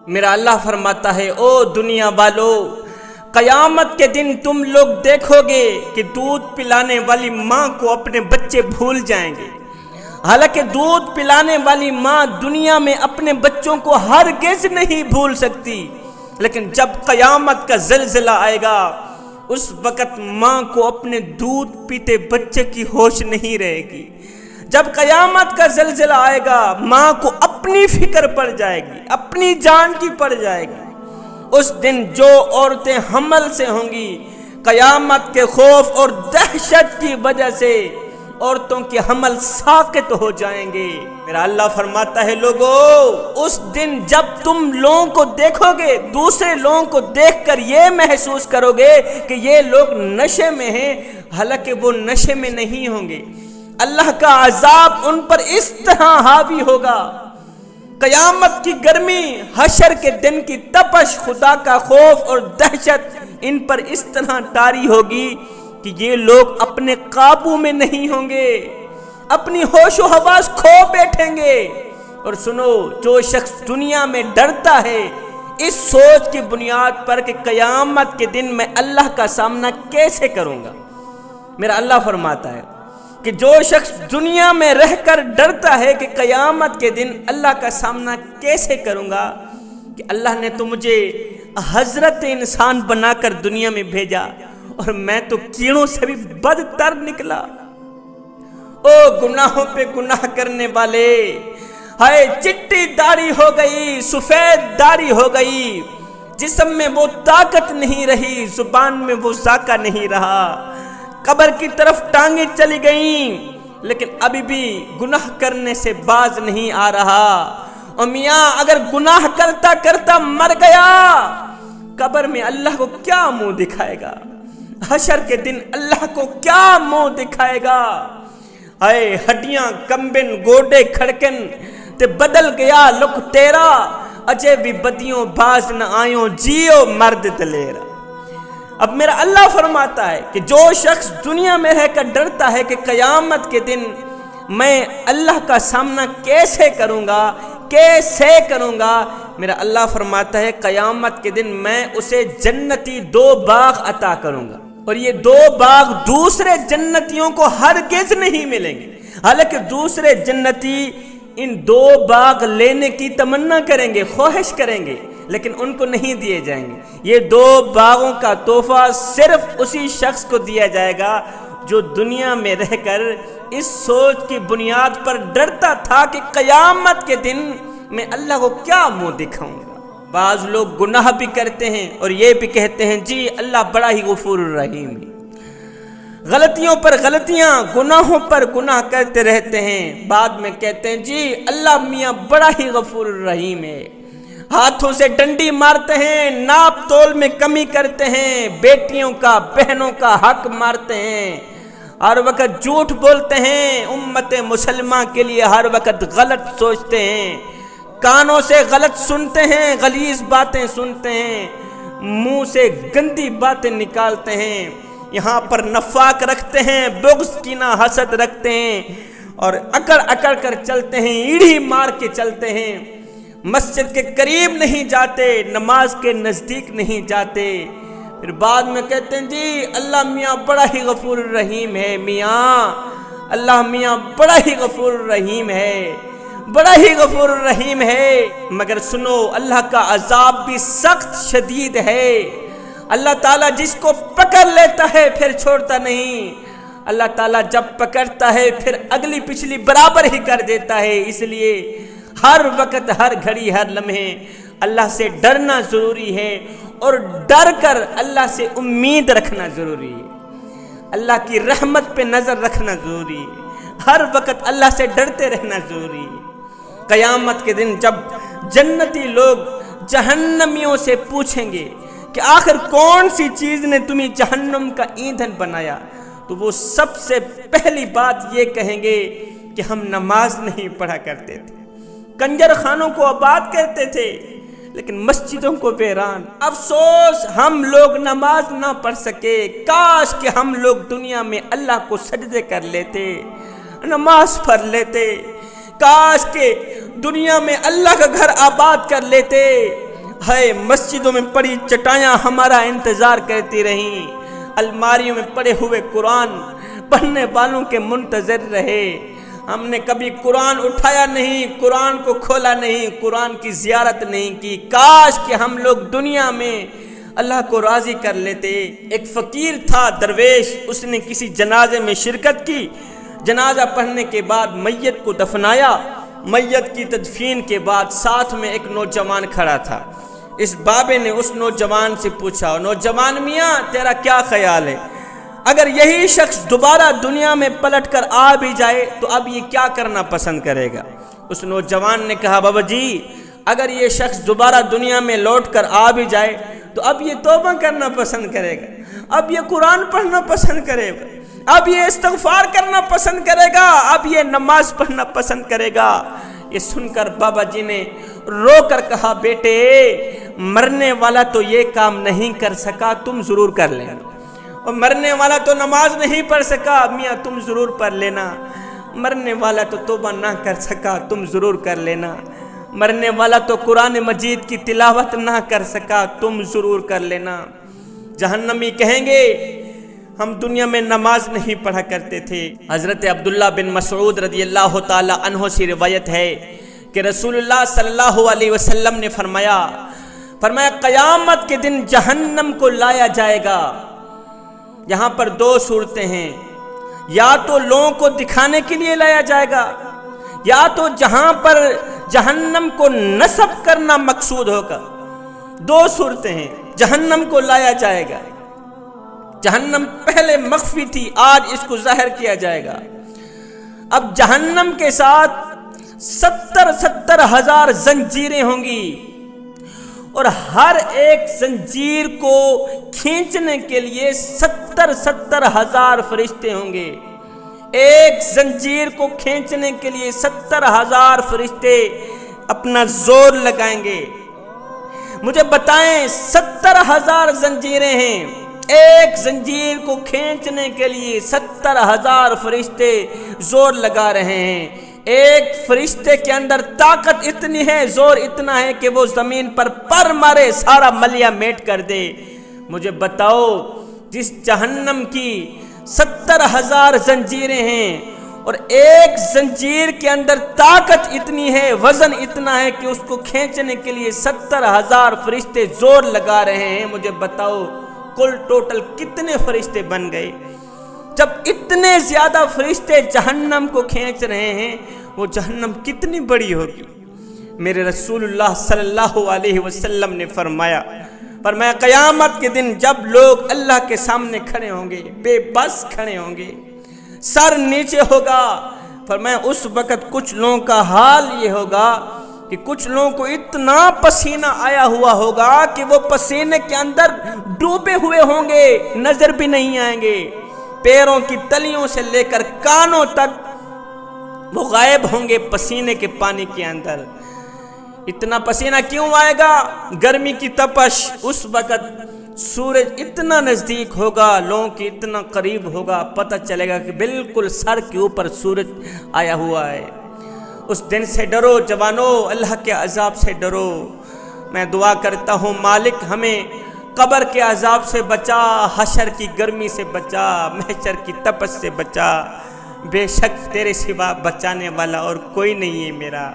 میرا اللہ فرماتا ہے او دنیا والو، قیامت کے دن تم لوگ دیکھو گے کہ دودھ پلانے والی ماں کو اپنے بچے بھول جائیں گے۔ حالانکہ دودھ پلانے والی ماں دنیا میں اپنے بچوں کو ہرگز نہیں بھول سکتی، لیکن جب قیامت کا زلزلہ آئے گا اس وقت ماں کو اپنے دودھ پیتے بچے کی ہوش نہیں رہے گی۔ جب قیامت کا زلزلہ آئے گا ماں کو اپنی فکر پڑ جائے گی، اپنی جان کی پڑ جائے گی۔ اس دن جو عورتیں حمل سے ہوں گی، قیامت کے خوف اور دہشت کی وجہ سے عورتوں کے حمل ساقط ہو جائیں گے۔ میرا اللہ فرماتا ہے لوگو، اس دن جب تم لوگوں کو دیکھو گے، دوسرے لوگوں کو دیکھ کر یہ محسوس کرو گے کہ یہ لوگ نشے میں ہیں، حالانکہ وہ نشے میں نہیں ہوں گے۔ اللہ کا عذاب ان پر اس طرح حاوی ہوگا، قیامت کی گرمی، حشر کے دن کی تپش، خدا کا خوف اور دہشت ان پر اس طرح طاری ہوگی کہ یہ لوگ اپنے قابو میں نہیں ہوں گے، اپنی ہوش و حواس کھو بیٹھیں گے۔ اور سنو، جو شخص دنیا میں ڈرتا ہے اس سوچ کی بنیاد پر کہ قیامت کے دن میں اللہ کا سامنا کیسے کروں گا، میرا اللہ فرماتا ہے کہ جو شخص دنیا میں رہ کر ڈرتا ہے کہ قیامت کے دن اللہ کا سامنا کیسے کروں گا، کہ اللہ نے تو مجھے حضرت انسان بنا کر دنیا میں بھیجا اور میں تو کیڑوں سے بھی بدتر نکلا۔ او گناہوں پہ گناہ کرنے والے، ہائے چٹی داڑھی ہو گئی، سفید داڑھی ہو گئی، جسم میں وہ طاقت نہیں رہی، زبان میں وہ ذائقہ نہیں رہا، قبر کی طرف ٹانگیں چلی گئیں، لیکن ابھی بھی گناہ کرنے سے باز نہیں آ رہا۔ اور میاں اگر گناہ کرتا کرتا مر گیا، قبر میں اللہ کو کیا منہ دکھائے گا؟ حشر کے دن اللہ کو کیا منہ دکھائے گا؟ اے ہڈیاں کمبن گوڈے کھڑکن تے بدل گیا لک تیرا، اجے بھی بدیوں باز نہ آئیوں جیو مرد دلیرا۔ اب میرا اللہ فرماتا ہے کہ جو شخص دنیا میں رہ کر ڈرتا ہے کہ قیامت کے دن میں اللہ کا سامنا کیسے کروں گا، میرا اللہ فرماتا ہے قیامت کے دن میں اسے جنتی 2 باغ عطا کروں گا، اور یہ 2 باغ دوسرے جنتیوں کو ہرگز نہیں ملیں گے۔ حالانکہ دوسرے جنتی ان 2 باغ لینے کی تمنا کریں گے، خواہش کریں گے، لیکن ان کو نہیں دیے جائیں گے۔ یہ 2 باغوں کا تحفہ صرف اسی شخص کو دیا جائے گا جو دنیا میں رہ کر اس سوچ کی بنیاد پر ڈرتا تھا کہ قیامت کے دن میں اللہ کو کیا منہ دکھاؤں گا۔ بعض لوگ گناہ بھی کرتے ہیں اور یہ بھی کہتے ہیں جی اللہ بڑا ہی غفور الرحیم ہے، غلطیوں پر غلطیاں، گناہوں پر گناہ کرتے رہتے ہیں، بعد میں کہتے ہیں جی اللہ میاں بڑا ہی غفور الرحیم ہے، ہاتھوں سے ڈنڈی مارتے ہیں، ناپ تول میں کمی کرتے ہیں، بیٹیوں کا بہنوں کا حق مارتے ہیں، ہر وقت جھوٹ بولتے ہیں، امت مسلمہ کے لیے ہر وقت غلط سوچتے ہیں، کانوں سے غلط سنتے ہیں، غلیظ باتیں سنتے ہیں، منہ سے گندی باتیں نکالتے ہیں، یہاں پر نفاق رکھتے ہیں، بغض کینہ حسد رکھتے ہیں، اور اکڑ اکڑ کر چلتے ہیں، ایڑھی مار کے چلتے ہیں، مسجد کے قریب نہیں جاتے، نماز کے نزدیک نہیں جاتے، پھر بعد میں کہتے ہیں جی اللہ میاں بڑا ہی غفور الرحیم ہے، میاں اللہ میاں بڑا ہی غفور الرحیم ہے، بڑا ہی غفور الرحیم ہے۔ مگر سنو، اللہ کا عذاب بھی سخت شدید ہے۔ اللہ تعالیٰ جس کو پکڑ لیتا ہے پھر چھوڑتا نہیں، اللہ تعالیٰ جب پکڑتا ہے پھر اگلی پچھلی برابر ہی کر دیتا ہے۔ اس لیے ہر وقت، ہر گھڑی، ہر لمحے اللہ سے ڈرنا ضروری ہے، اور ڈر کر اللہ سے امید رکھنا ضروری ہے، اللہ کی رحمت پہ نظر رکھنا ضروری ہے، ہر وقت اللہ سے ڈرتے رہنا ضروری ہے۔ قیامت کے دن جب جنتی لوگ جہنمیوں سے پوچھیں گے کہ آخر کون سی چیز نے تمہیں جہنم کا ایندھن بنایا، تو وہ سب سے پہلی بات یہ کہیں گے کہ ہم نماز نہیں پڑھا کرتے تھے، کنجر خانوں کو آباد کرتے تھے، لیکن مسجدوں کو ویران۔ افسوس ہم لوگ نماز نہ پڑھ سکے، کاش کہ ہم لوگ دنیا میں اللہ کو سجدے کر لیتے، نماز پڑھ لیتے، کاش کہ دنیا میں اللہ کا گھر آباد کر لیتے، ہے مسجدوں میں پڑی چٹائیاں ہمارا انتظار کرتی رہیں، الماریوں میں پڑے ہوئے قرآن پڑھنے والوں کے منتظر رہے۔ ہم نے کبھی قرآن اٹھایا نہیں، قرآن کو کھولا نہیں، قرآن کی زیارت نہیں کی۔ کاش کہ ہم لوگ دنیا میں اللہ کو راضی کر لیتے۔ ایک فقیر تھا درویش، اس نے کسی جنازے میں شرکت کی، جنازہ پڑھنے کے بعد میت کو دفنایا۔ میت کی تدفین کے بعد ساتھ میں ایک نوجوان کھڑا تھا۔ اس بابے نے اس نوجوان سے پوچھا، نوجوان میاں تیرا کیا خیال ہے، اگر یہی شخص دوبارہ دنیا میں پلٹ کر آ بھی جائے تو اب یہ کیا کرنا پسند کرے گا؟ اس نوجوان نے کہا، بابا جی اگر یہ شخص دوبارہ دنیا میں لوٹ کر آ بھی جائے تو اب یہ توبہ کرنا پسند کرے گا، اب یہ قرآن پڑھنا پسند کرے گا، اب یہ استغفار کرنا پسند کرے گا، اب یہ نماز پڑھنا پسند کرے گا۔ یہ سن کر بابا جی نے رو کر کہا، بیٹے مرنے والا تو یہ کام نہیں کر سکا، تم ضرور کر لینا، اور مرنے والا تو نماز نہیں پڑھ سکا، میاں تم ضرور پڑھ لینا، مرنے والا تو توبہ نہ کر سکا، تم ضرور کر لینا، مرنے والا تو قرآن مجید کی تلاوت نہ کر سکا، تم ضرور کر لینا۔ جہنمی کہیں گے ہم دنیا میں نماز نہیں پڑھا کرتے تھے۔ حضرت عبداللہ بن مسعود رضی اللہ تعالی عنہ سے روایت ہے کہ رسول اللہ صلی اللہ علیہ وسلم نے فرمایا قیامت کے دن جہنم کو لایا جائے گا۔ یہاں پر دو صورتیں ہیں، یا تو لوگوں کو دکھانے کے لیے لایا جائے گا، یا تو جہاں پر جہنم کو نصب کرنا مقصود ہوگا۔ دو صورتیں ہیں، جہنم کو لایا جائے گا، جہنم پہلے مخفی تھی، آج اس کو ظاہر کیا جائے گا۔ اب جہنم کے ساتھ 70 ہزار زنجیریں ہوں گی، اور ہر ایک زنجیر کو کھینچنے کے لیے 70 ہزار فرشتے ہوں گے۔ ایک زنجیر کو کھینچنے کے لیے 70 ہزار فرشتے اپنا زور لگائیں گے۔ مجھے بتائیں 70 ہزار زنجیریں ہیں، ایک زنجیر کو کھینچنے کے لیے 70 ہزار فرشتے زور لگا رہے ہیں۔ ایک فرشتے کے اندر طاقت اتنی ہے، زور اتنا ہے کہ وہ زمین پر پر مارے سارا ملیا میٹ کر دے۔ مجھے بتاؤ جس جہنم کی 70 ہزار زنجیریں ہیں اور ایک زنجیر کے اندر طاقت اتنی ہے، وزن اتنا ہے کہ اس کو کھینچنے کے لیے 70 ہزار فرشتے زور لگا رہے ہیں، مجھے بتاؤ کل ٹوٹل کتنے فرشتے بن گئے؟ جب اتنے زیادہ فرشتے جہنم کو کھینچ رہے ہیں، وہ جہنم کتنی بڑی ہوگی؟ میرے رسول اللہ صلی اللہ علیہ وسلم نے فرمایا قیامت کے دن جب لوگ اللہ کے سامنے کھڑے ہوں گے، بے بس کھڑے ہوں گے، سر نیچے ہوگا، فرمایا اس وقت کچھ لوگوں کا حال یہ ہوگا کہ کچھ لوگوں کو اتنا پسینہ آیا ہوا ہوگا کہ وہ پسینے کے اندر ڈوبے ہوئے ہوں گے، نظر بھی نہیں آئیں گے، پیروں کی تلیوں سے لے کر کانوں تک وہ غائب ہوں گے پسینے کے پانی کے اندر۔ اتنا پسینہ کیوں آئے گا؟ گرمی کی تپش۔ اس وقت سورج اتنا نزدیک ہوگا، لوگوں کی اتنا قریب ہوگا، پتہ چلے گا کہ بالکل سر کے اوپر سورج آیا ہوا ہے۔ اس دن سے ڈرو جوانو، اللہ کے عذاب سے ڈرو۔ میں دعا کرتا ہوں مالک ہمیں قبر کے عذاب سے بچا، حشر کی گرمی سے بچا، محشر کی تپش سے بچا۔ بے شک تیرے سوا بچانے والا اور کوئی نہیں ہے میرا۔